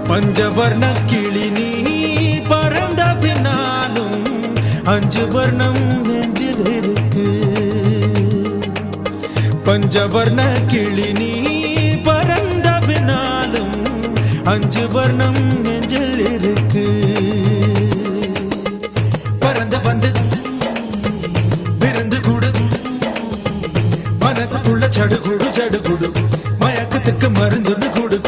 பஞ்சவர்ண கிளி நீ பறந்த பின்னாலும் 5 வர்ணம் நெஞ்சில் இருக்கு. பஞ்சவர்ண கிளி நீ பறந்த பின்னாலும் 5 வர்ணம் நெஞ்சில் இருக்கு. பறந்து வந்து விருந்து கூடு மனசுக்குள்ள சடுகுடு சடுகுடு மயக்கத்துக்கு மருந்துன்னு கூடு